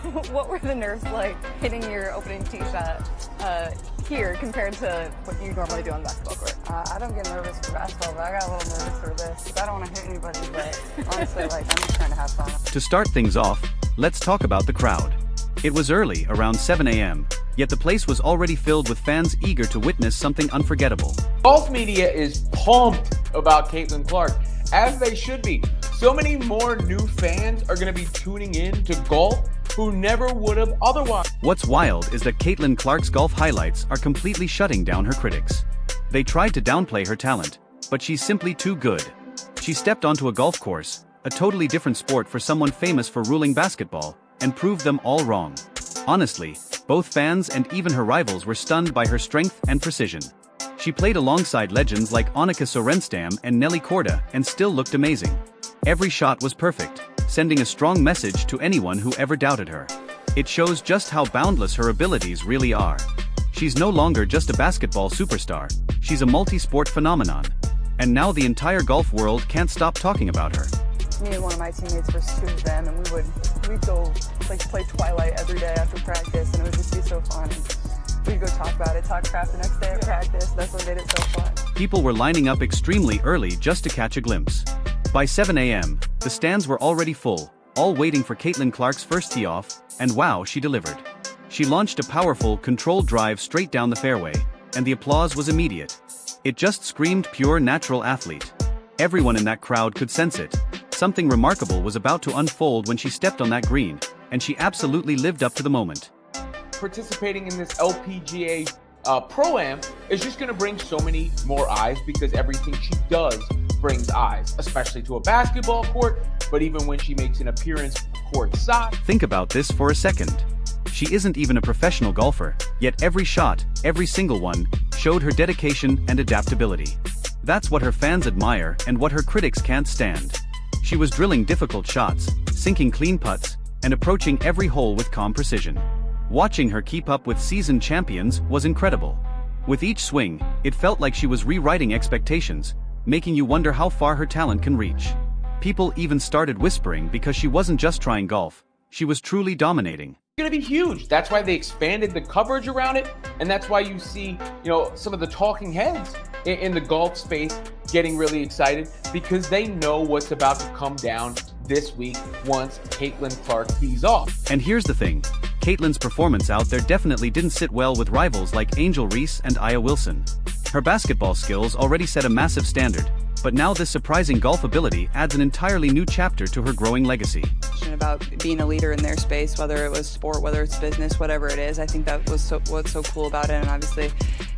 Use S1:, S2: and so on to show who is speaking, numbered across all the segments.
S1: What were the nerves like hitting your opening tee shot here compared to what you normally do on the basketball court?
S2: I don't get nervous for basketball, but I got a little nervous for this because I don't want to hit anybody, but honestly, I'm just trying to have fun.
S3: To start things off, let's talk about the crowd. It was early, around 7 a.m., yet the place was already filled with fans eager to witness something unforgettable.
S4: Golf media is pumped about Caitlin Clark, as they should be. So many more new fans are going to be tuning in to golf who never would have otherwise.
S3: What's wild is that Caitlin Clark's golf highlights are completely shutting down her critics. They tried to downplay her talent, but she's simply too good. She stepped onto a golf course, a totally different sport for someone famous for ruling basketball, and proved them all wrong. Honestly, both fans and even her rivals were stunned by her strength and precision. She played alongside legends like Annika Sorenstam and Nelly Korda and still looked amazing. Every shot was perfect, sending a strong message to anyone who ever doubted her. It shows just how boundless her abilities really are. She's no longer just a basketball superstar, she's a multi-sport phenomenon. And now the entire golf world can't stop talking about her.
S2: Me and one of my teammates were two of them, and we'd go play Twilight every day after practice, and it would just be so fun. We'd go talk about it, talk crap the next day at practice. That's what made it so fun.
S3: People were lining up extremely early just to catch a glimpse. By 7 a.m., the stands were already full, all waiting for Caitlin Clark's first tee off, and wow, she delivered. She launched a powerful, controlled drive straight down the fairway, and the applause was immediate. It just screamed pure natural athlete. Everyone in that crowd could sense it. Something remarkable was about to unfold when she stepped on that green, and she absolutely lived up to the moment.
S4: Participating in this LPGA Pro-Am is just going to bring so many more eyes because everything she does brings eyes, especially to a basketball court, but even when she makes an appearance courtside.
S3: Think about this for a second. She isn't even a professional golfer, yet every shot, every single one, showed her dedication and adaptability. That's what her fans admire and what her critics can't stand. She was drilling difficult shots, sinking clean putts, and approaching every hole with calm precision. Watching her keep up with seasoned champions was incredible. With each swing, it felt like she was rewriting expectations, making you wonder how far her talent can reach. People even started whispering because she wasn't just trying golf, she was truly dominating.
S4: Going to be huge. That's why they expanded the coverage around it, and that's why you see, some of the talking heads in the golf space getting really excited because they know what's about to come down this week once Caitlin Clark tees off.
S3: And here's the thing, Caitlin's performance out there definitely didn't sit well with rivals like Angel Reese and Aya Wilson. Her basketball skills already set a massive standard, but now this surprising golf ability adds an entirely new chapter to her growing legacy.
S2: About being a leader in their space, whether it was sport, whether it's business, whatever it is, I think that was what's so cool about it, and obviously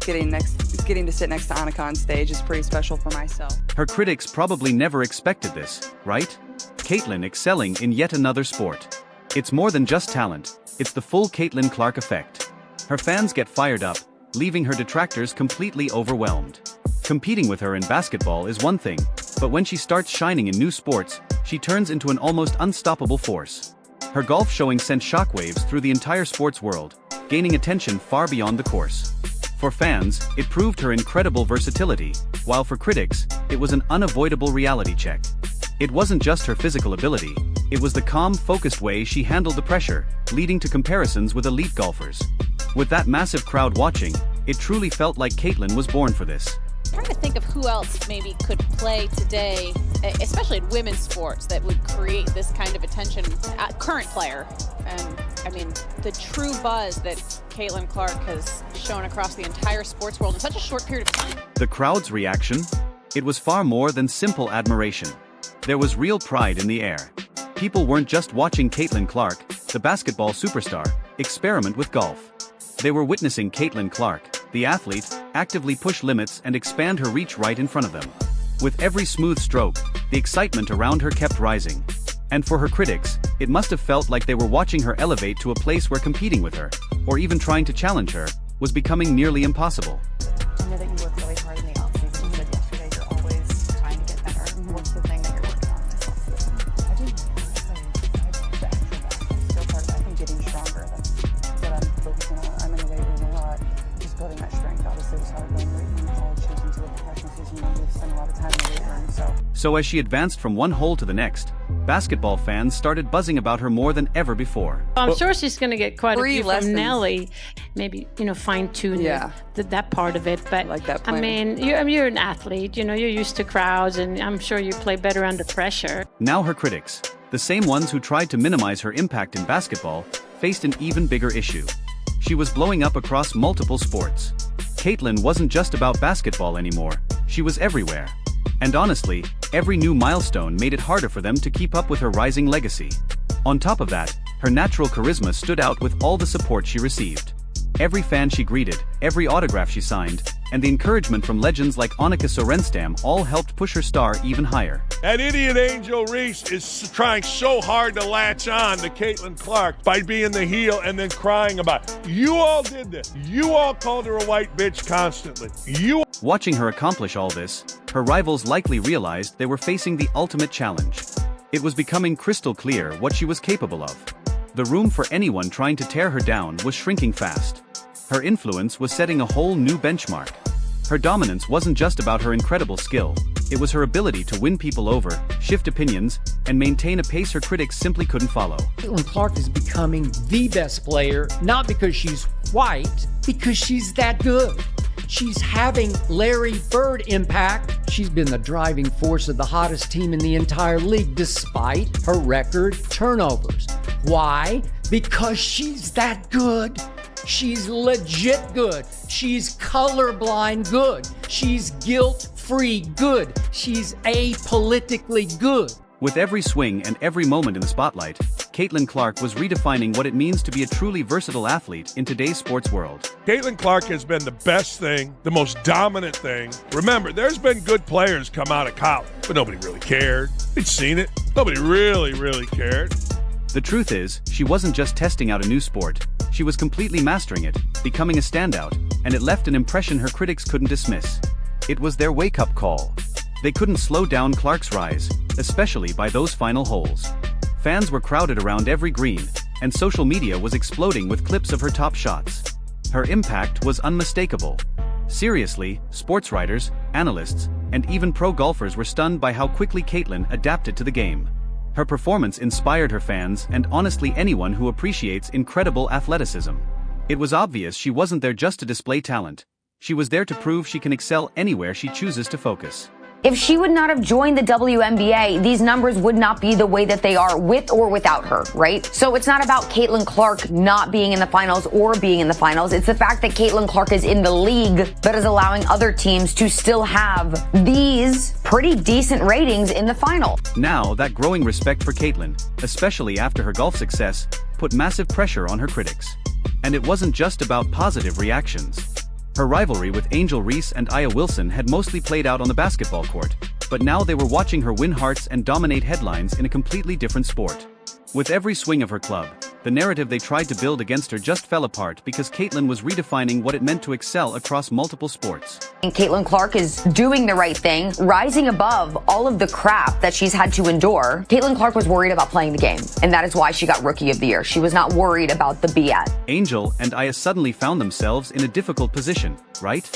S2: getting to sit next to Annika on stage is pretty special for myself.
S3: Her critics probably never expected this, right? Caitlin excelling in yet another sport. It's more than just talent, it's the full Caitlin Clark effect. Her fans get fired up, leaving her detractors completely overwhelmed. Competing with her in basketball is one thing, but when she starts shining in new sports, she turns into an almost unstoppable force. Her golf showing sent shockwaves through the entire sports world, gaining attention far beyond the course. For fans, it proved her incredible versatility, while for critics, it was an unavoidable reality check. It wasn't just her physical ability, it was the calm, focused way she handled the pressure, leading to comparisons with elite golfers. With that massive crowd watching, it truly felt like Caitlin was born for this.
S5: I'm trying to think of who else maybe could play today, especially in women's sports, that would create this kind of attention. Current player, and I mean the true buzz that Caitlin Clark has shown across the entire sports world in such a short period of time.
S3: The crowd's reaction? It was far more than simple admiration. There was real pride in the air. People weren't just watching Caitlin Clark, the basketball superstar, experiment with golf. They were witnessing Caitlin Clark, the athlete, actively push limits and expand her reach right in front of them. With every smooth stroke, the excitement around her kept rising. And for her critics, it must have felt like they were watching her elevate to a place where competing with her, or even trying to challenge her, was becoming nearly impossible.
S1: I know that you work really hard in the offseason. You said yesterday you're always trying to get better. What's the thing that you're working on this offseason?
S2: I think still part of it. I think getting stronger. That's what I'm focusing on. I'm in the weight room a lot. Just building that strength. Obviously, it was hard going right from college into the professional season. You spend a lot of time in the weight room.
S3: So as she advanced from one hole to the next, basketball fans started buzzing about her more than ever before.
S6: I'm sure she's going to get quite a
S2: Free
S6: few
S2: lessons.
S6: from Nelly. Maybe, fine-tune that part of it. But,
S2: like that
S6: I
S2: plan.
S6: mean, you're an athlete. You're used to crowds, and I'm sure you play better under pressure.
S3: Now her critics, the same ones who tried to minimize her impact in basketball, faced an even bigger issue. She was blowing up across multiple sports. Caitlin wasn't just about basketball anymore, she was everywhere. And honestly, every new milestone made it harder for them to keep up with her rising legacy. On top of that, her natural charisma stood out with all the support she received. Every fan she greeted, every autograph she signed, and the encouragement from legends like Annika Sorenstam all helped push her star even higher.
S7: That idiot Angel Reese is trying so hard to latch on to Caitlin Clark by being the heel and then crying about it. You all did this. You all called her a white bitch constantly.
S3: Watching her accomplish all this, her rivals likely realized they were facing the ultimate challenge. It was becoming crystal clear what she was capable of. The room for anyone trying to tear her down was shrinking fast. Her influence was setting a whole new benchmark. Her dominance wasn't just about her incredible skill, it was her ability to win people over, shift opinions, and maintain a pace her critics simply couldn't follow.
S8: Caitlin Clark is becoming the best player, not because she's white, because she's that good. She's having Larry Bird impact. She's been the driving force of the hottest team in the entire league despite her record turnovers. Why? Because she's that good. She's legit good. She's colorblind good. She's guilt-free good. She's apolitically good.
S3: With every swing and every moment in the spotlight, Caitlin Clark was redefining what it means to be a truly versatile athlete in today's sports world.
S7: Caitlin Clark has been the best thing, the most dominant thing. Remember, there's been good players come out of college, but nobody really cared. They'd seen it. Nobody really cared.
S3: The truth is, she wasn't just testing out a new sport, she was completely mastering it, becoming a standout, and it left an impression her critics couldn't dismiss. It was their wake-up call. They couldn't slow down Clark's rise, especially by those final holes. Fans were crowded around every green, and social media was exploding with clips of her top shots. Her impact was unmistakable. Seriously, sports writers, analysts, and even pro golfers were stunned by how quickly Caitlin adapted to the game. Her performance inspired her fans and honestly anyone who appreciates incredible athleticism. It was obvious she wasn't there just to display talent. She was there to prove she can excel anywhere she chooses to focus.
S9: If she would not have joined the WNBA, these numbers would not be the way that they are with or without her, right? So it's not about Caitlin Clark not being in the finals or being in the finals. It's the fact that Caitlin Clark is in the league that is allowing other teams to still have these pretty decent ratings in the final.
S3: Now, that growing respect for Caitlin, especially after her golf success, put massive pressure on her critics. And it wasn't just about positive reactions. Her rivalry with Angel Reese and Aya Wilson had mostly played out on the basketball court, but now they were watching her win hearts and dominate headlines in a completely different sport. With every swing of her club, the narrative they tried to build against her just fell apart because Caitlin was redefining what it meant to excel across multiple sports.
S9: And Caitlin Clark is doing the right thing, rising above all of the crap that she's had to endure. Caitlin Clark was worried about playing the game, and that is why she got Rookie of the Year. She was not worried about the BS.
S3: Angel and Aya suddenly found themselves in a difficult position, right?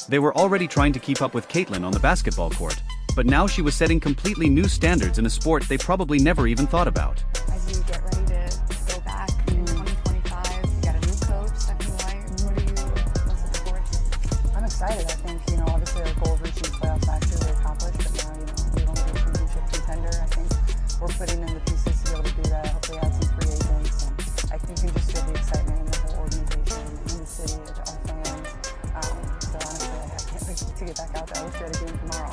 S3: They were already trying to keep up with Caitlin on the basketball court, but now she was setting completely new standards in a sport they probably never even thought about.
S1: As you get ready to go back in 2025, you got a new coach, Stephanie White. What are you looking forward to?
S2: I'm excited. I think, obviously our goal of reaching the playoffs last year we accomplished, but now, we want to be a championship contender. I think we're putting in the pieces to be able to do that. Hopefully add some free agents. And I think you can just feel the excitement in the whole organization, in the city, our fans. So honestly, I can't wait to get back out there. I wish we had a game tomorrow.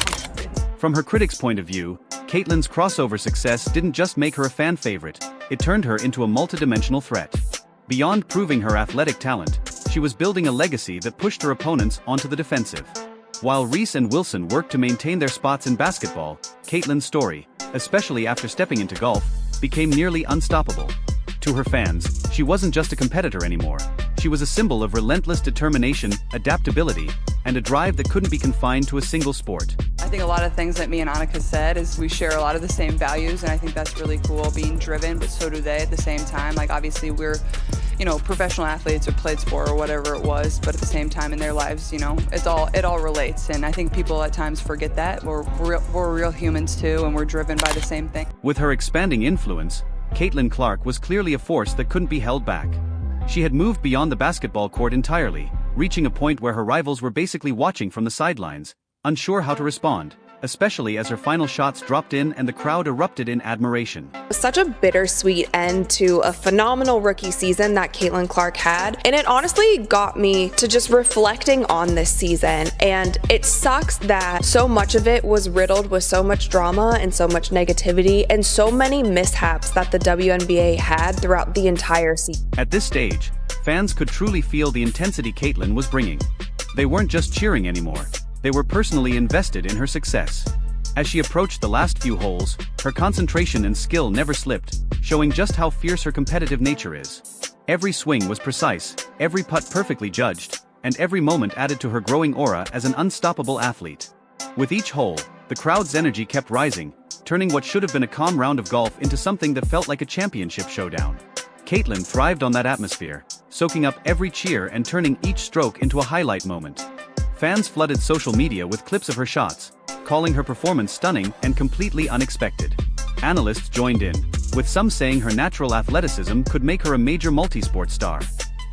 S3: From her critics' point of view, Caitlin's crossover success didn't just make her a fan favorite, it turned her into a multidimensional threat. Beyond proving her athletic talent, she was building a legacy that pushed her opponents onto the defensive. While Reese and Wilson worked to maintain their spots in basketball, Caitlin's story, especially after stepping into golf, became nearly unstoppable. To her fans, she wasn't just a competitor anymore. She was a symbol of relentless determination, adaptability, and a drive that couldn't be confined to a single sport.
S2: I think think a lot of things that me and Annika said is we share a lot of the same values, and I think that's really cool, being driven, but so do they at the same time. Like, obviously we're, professional athletes or played sport or whatever it was, but at the same time in their lives, it all relates. And I think people at times forget that. We're real humans too, and we're driven by the same thing.
S3: With her expanding influence, Caitlin Clark was clearly a force that couldn't be held back. She had moved beyond the basketball court entirely, reaching a point where her rivals were basically watching from the sidelines, unsure how to respond, especially as her final shots dropped in and the crowd erupted in admiration.
S10: Such a bittersweet end to a phenomenal rookie season that Caitlin Clark had, and it honestly got me to just reflecting on this season. And it sucks that so much of it was riddled with so much drama and so much negativity and so many mishaps that the WNBA had throughout the entire season.
S3: At this stage, fans could truly feel the intensity Caitlin was bringing. They weren't just cheering anymore. They were personally invested in her success. As she approached the last few holes, her concentration and skill never slipped, showing just how fierce her competitive nature is. Every swing was precise, every putt perfectly judged, and every moment added to her growing aura as an unstoppable athlete. With each hole, the crowd's energy kept rising, turning what should have been a calm round of golf into something that felt like a championship showdown. Caitlin thrived on that atmosphere, soaking up every cheer and turning each stroke into a highlight moment. Fans flooded social media with clips of her shots, calling her performance stunning and completely unexpected. Analysts joined in, with some saying her natural athleticism could make her a major multi-sport star.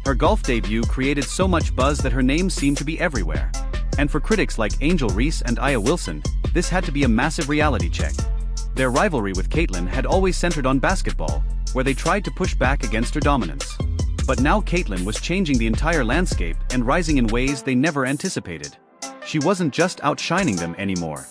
S3: Her golf debut created so much buzz that her name seemed to be everywhere. And for critics like Angel Reese and Aya Wilson, this had to be a massive reality check. Their rivalry with Caitlin had always centered on basketball, where they tried to push back against her dominance. But now Caitlin was changing the entire landscape and rising in ways they never anticipated. She wasn't just outshining them anymore.